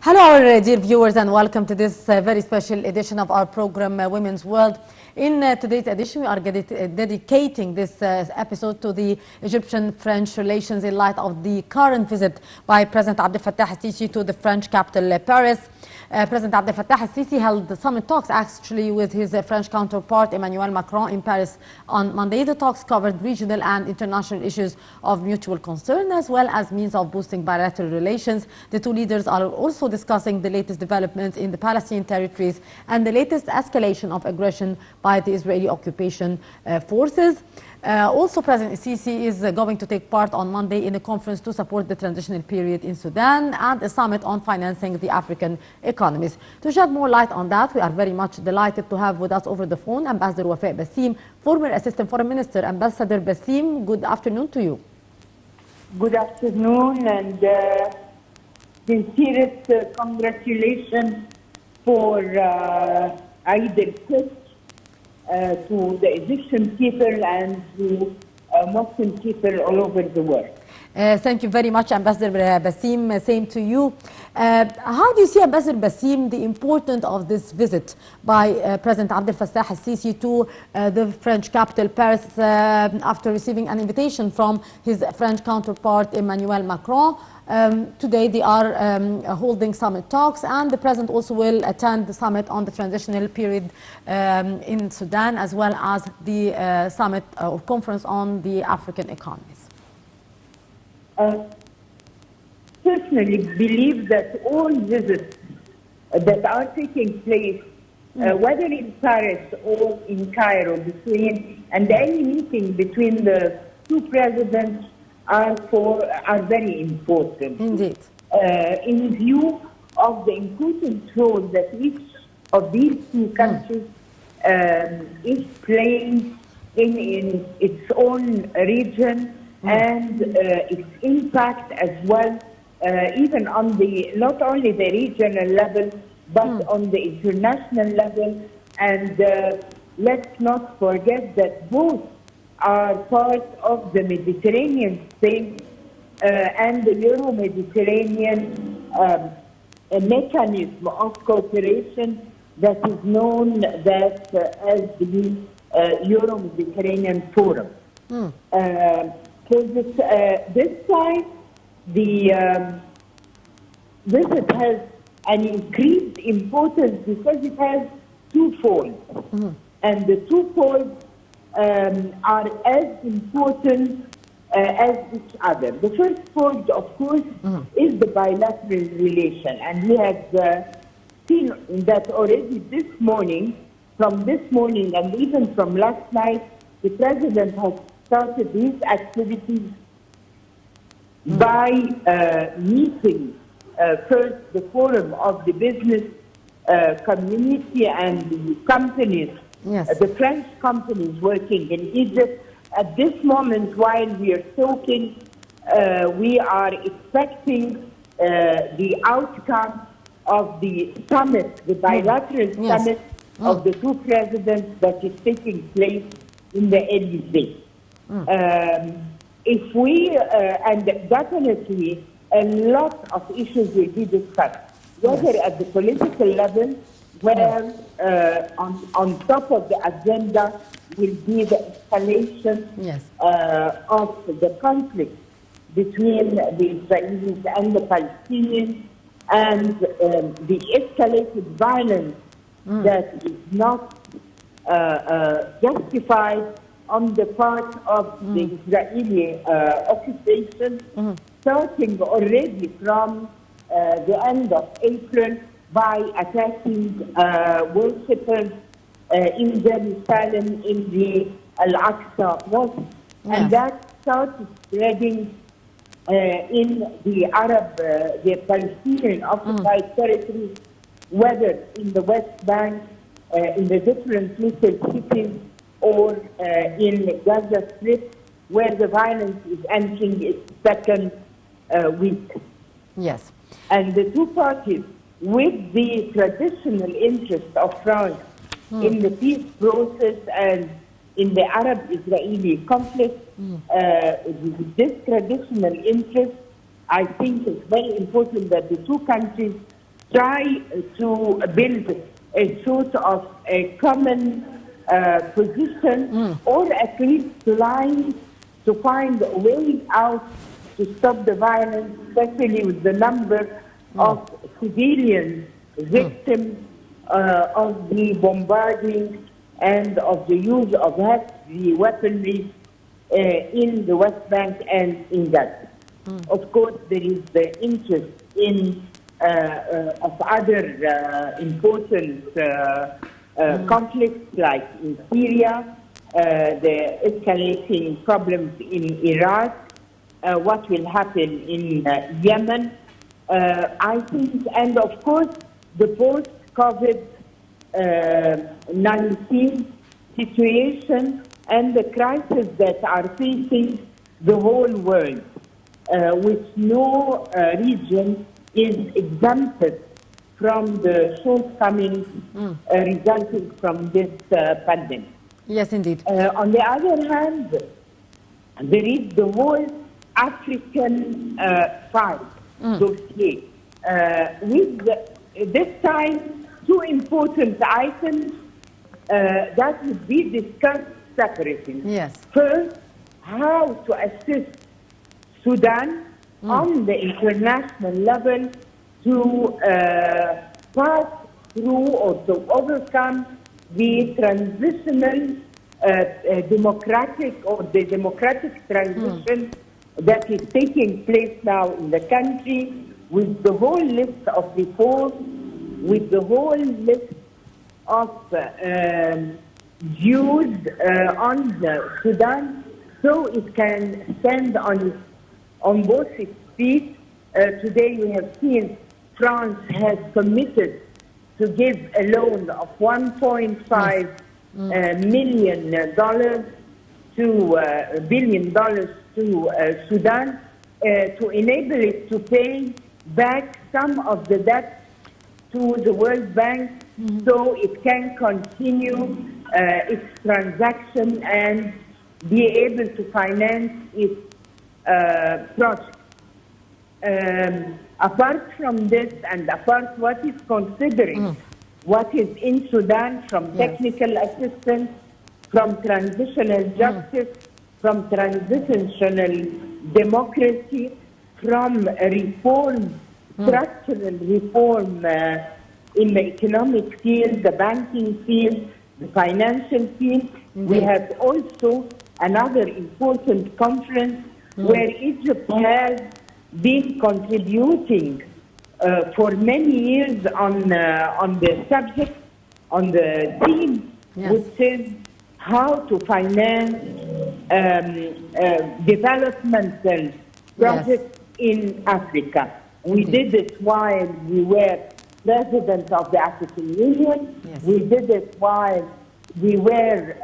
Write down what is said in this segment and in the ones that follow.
Hello, our dear viewers, and welcome to this very special edition of our program, Women's World. In today's edition, we are dedicating this episode to the Egyptian-French relations in light of the current visit by President Abdel Fattah al-Sisi to the French capital, Paris. President Abdel Fattah al-Sisi held summit talks actually with his French counterpart Emmanuel Macron in Paris on Monday. The talks covered regional and international issues of mutual concern as well as means of boosting bilateral relations. The two leaders are also discussing the latest developments in the Palestinian territories and the latest escalation of aggression by the Israeli occupation forces. Also, President Sisi is going to take part on Monday in a conference to support the transitional period in Sudan and a summit on financing the African economies. To shed more light on that, we are very much delighted to have with us over the phone Ambassador Wafa Bassim, former Assistant Foreign Minister. Ambassador Bassim, good afternoon to you. Good afternoon, and sincerest congratulations for Eid al-Fitr to the Egyptian people and to Muslim people all over the world. Thank you very much, Ambassador Bassim. Same to you. How do you see, Ambassador Bassim, the importance of this visit by President Abdel Fattah al-Sisi to the French capital, Paris, after receiving an invitation from his French counterpart, Emmanuel Macron? Today they are holding summit talks, and the President also will attend the summit on the transitional period in Sudan, as well as the summit or conference on the African economies. Personally believe that all visits that are taking place, whether in Paris or in Cairo, and any meeting between the two presidents are very important. Indeed. In view of the important role that each of these two countries is playing in its own region, and its impact as well, even on not only the regional level, but on the international level. And let's not forget that both are part of the Mediterranean space and the Euro-Mediterranean mechanism of cooperation that is known as the Euro-Mediterranean Forum. So this time, the visit has an increased importance because it has two folds. And the two folds are as important as each other. The first fold, of course, is the bilateral relation. And we have seen that already this morning, and even from last night, the President has started his activities by meeting first the forum of the business community and the companies, the French companies working in Egypt. At this moment, while we are talking, we are expecting the outcome of the summit, the bilateral summit of the two presidents that is taking place in the Elysee. If we, and definitely a lot of issues will be discussed, whether at the political level, where on top of the agenda will be the escalation of the conflict between the Israelis and the Palestinians, and the escalated violence that is not justified on the part of the Israeli occupation, starting already from the end of April by attacking worshippers in Jerusalem in the Al-Aqsa Mosque. And that started spreading in the the Palestinian occupied territories, whether in the West Bank, in the different little cities, or in Gaza Strip, where the violence is entering its second week. Yes. And the two parties, with the traditional interest of France in the peace process and in the Arab-Israeli conflict, this traditional interest, I think it's very important that the two countries try to build a sort of a common position, or at least lines to find a way out to stop the violence, especially with the number of civilian victims of the bombarding and of the use of heavy weaponry in the West Bank and in Gaza. Of course, there is the interest in of other important conflicts, like in Syria, the escalating problems in Iraq, what will happen in Yemen. I think, and of course, the post-COVID-19 situation and the crisis that are facing the whole world, which no region is exempted from the shortcomings resulting from this pandemic. Yes, indeed. On the other hand, there is the whole African file dossier, with this time two important items that would be discussed separately. Yes. First, how to assist Sudan on the international level to pass through or to overcome the transitional democratic or the democratic transition that is taking place now in the country, with the whole list of reforms, with the whole list of views on Sudan, so it can stand on both its feet. Today we have seen France has committed to give a loan of $1.5 billion to Sudan to enable it to pay back some of the debt to the World Bank, so it can continue its transaction and be able to finance its project. Apart from this, and apart what is considering what is in Sudan from technical assistance, from transitional justice, from transitional democracy, from reform, structural reform in the economic field, the banking field, the financial field. We have also another important conference where Egypt has been contributing for many years on the subject, on the theme, which is how to finance developmental projects in Africa. We did it while we were president of the African Union. We did it while we were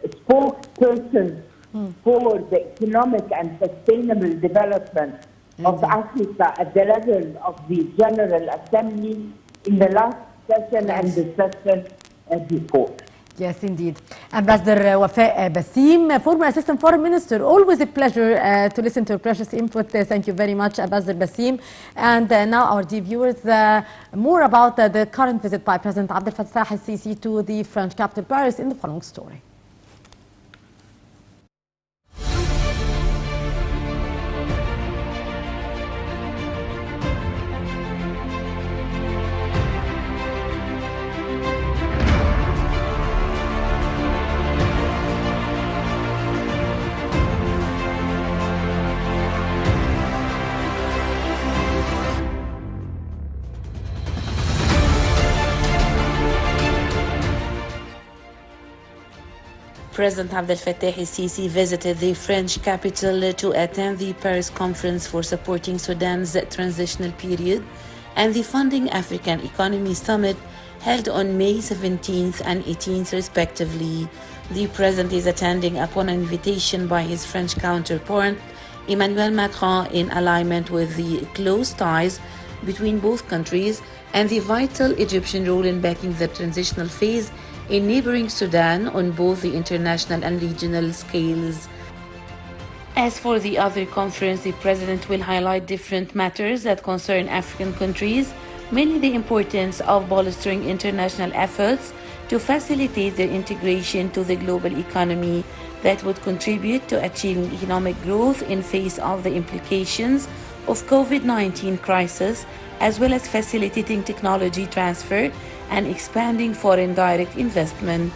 spokespersons for the economic and sustainable development of Africa at the level of the General Assembly in the last session and the session before. Yes, indeed. Ambassador Wafa Bassim, former Assistant Foreign Minister. Always a pleasure to listen to your precious input. Thank you very much, Ambassador Bassim. And now our dear viewers, more about the current visit by President Abdel Fattah al-Sisi to the French capital, Paris, in the following story. President Abdel Fattah al-Sisi visited the French capital to attend the Paris Conference for Supporting Sudan's Transitional Period and the Funding African Economy Summit held on May 17th and 18th respectively. The president is attending upon an invitation by his French counterpart, Emmanuel Macron, in alignment with the close ties between both countries and the vital Egyptian role in backing the transitional phase in neighboring Sudan on both the international and regional scales. As for the other conference, the President will highlight different matters that concern African countries, mainly the importance of bolstering international efforts to facilitate their integration to the global economy that would contribute to achieving economic growth in face of the implications of COVID-19 crisis, as well as facilitating technology transfer and expanding foreign direct investment.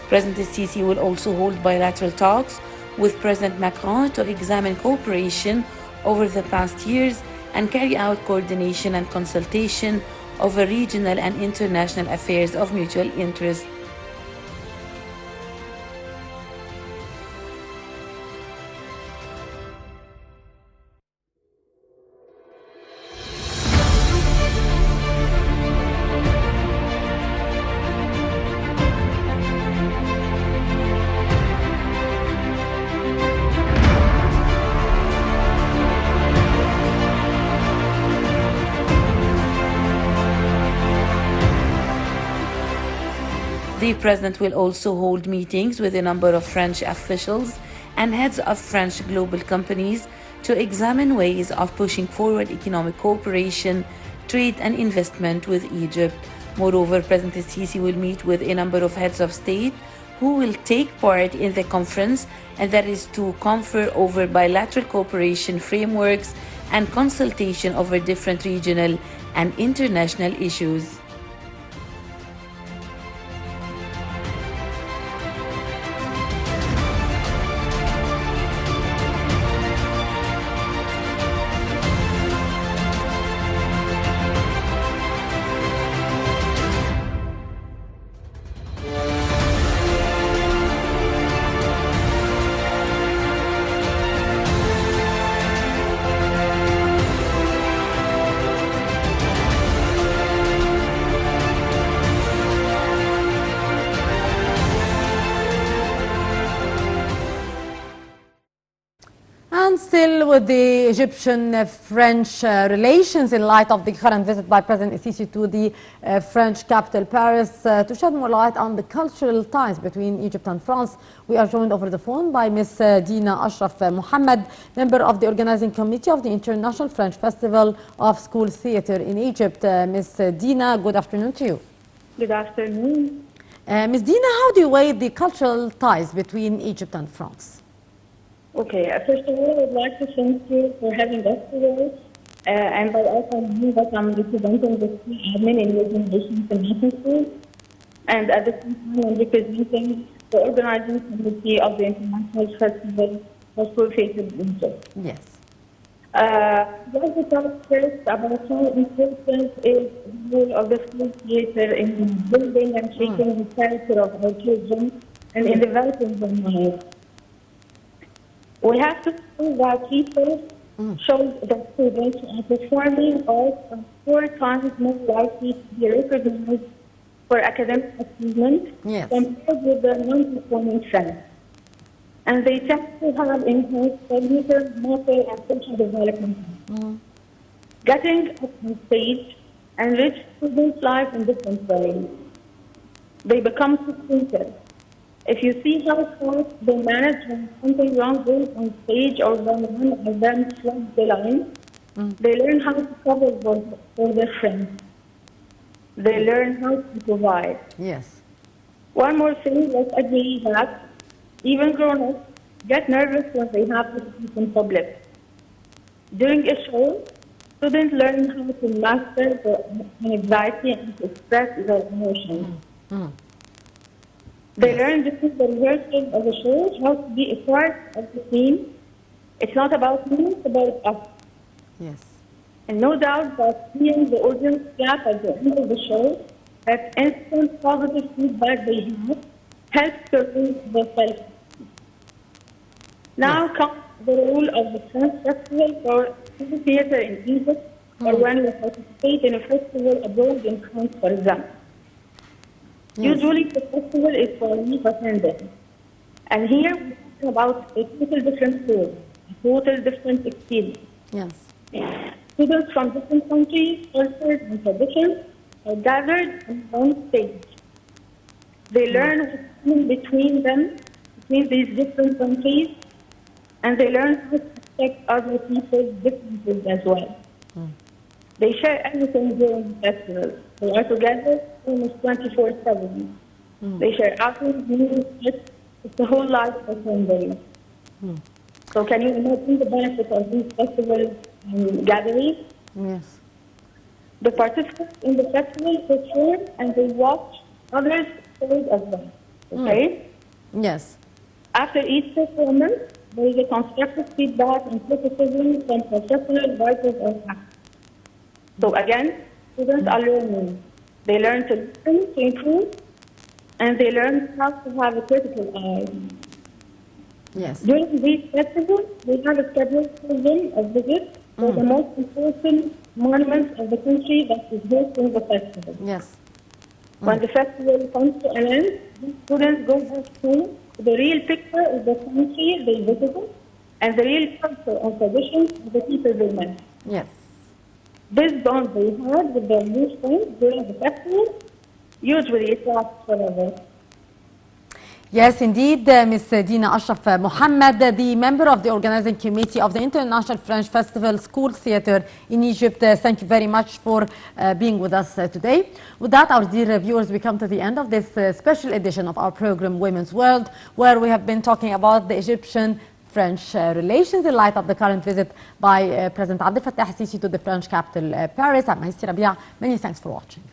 President Sisi will also hold bilateral talks with President Macron to examine cooperation over the past years and carry out coordination and consultation over regional and international affairs of mutual interest. The President will also hold meetings with a number of French officials and heads of French global companies to examine ways of pushing forward economic cooperation, trade and investment with Egypt. Moreover, President Sisi will meet with a number of heads of state who will take part in the conference, and that is to confer over bilateral cooperation frameworks and consultation over different regional and international issues. And still with the Egyptian-French relations in light of the current visit by President Sisi to the French capital, Paris, to shed more light on the cultural ties between Egypt and France, we are joined over the phone by Ms. Dina Ashraf Mohammed, member of the organizing committee of the International French Festival of School Theatre in Egypt. Ms. Dina, good afternoon to you. Good afternoon. Ms. Dina, how do you weigh the cultural ties between Egypt and France? Okay, first of all, I would like to thank you for having us today. And by also knowing that I'm representing the school admin in European Relations International School. And at the same time, I'm representing the organizing committee of the International Festival for School Theatre in Egypt. Yes. Let me talk first about how important is the role of the school theatre in building and shaping the character of our children and in developing their minds. We have to see that research shows that students are performing art are 4 times more likely to be recognized for academic achievement compared with their non-performing friends. And they tend to have enhanced cognitive, motor, and social development. Getting up on stage enrich students' lives in different ways. They become thinkers. If you see how fast they manage when something wrong goes on stage or when one of them floods the line, they learn how to cover for their friends. They learn how to provide. Yes. One more thing, let's agree that even grown-ups get nervous when they have to speak in public. During a show, students learn how to master their anxiety and to express their emotions. They learn during the rehearsal of the show how to be a part of the team. It's not about me, it's about us. Yes. And no doubt that seeing the audience clap at the end of the show, that instant positive feedback they have, helps to raise their self-esteem. Now comes the role of the French Festival for School Theatre in Egypt, or when we participate in a festival abroad in France, for example. Usually the festival is for a week attendance. And here we're talking about a total different story, a total different experience. Yes. Students from different countries, cultures, and traditions are gathered on one stage. They learn what's in between them, between these different countries, and they learn how to respect other people's differences as well. They share everything during the festival. They are together almost 24/7. They share outings, meals, trips. It's the whole life for 10 days. So can you imagine the benefit of these festivals and gatherings? Yes. The participants in the festival perform and they watch others perform as well. Okay? Yes. After each performance, there is a constructive feedback and criticism from professional advisors or faculty. So again, students are learning. They learn to listen, to improve, and they learn how to have a critical eye. Yes. During these festivals, we have a schedule for them a visit for the most important monuments of the country that is hosting the festival. Yes. When the festival comes to an end, these students go back to the real picture of the country they visited and the real culture and traditions of the people they met. Yes. This bond they had with their new friends during the festival usually it lasts forever. Yes, indeed, Ms. Dina Ashraf Mohammed, the member of the organizing committee of the International French Festival School Theatre in Egypt. Thank you very much for being with us today. With that, our dear viewers, we come to the end of this special edition of our program, Women's World, where we have been talking about the Egyptian-French relations in light of the current visit by President Abdel Fattah al-Sisi to the French capital, Paris. I'm Maïsti Rabia. Many thanks for watching.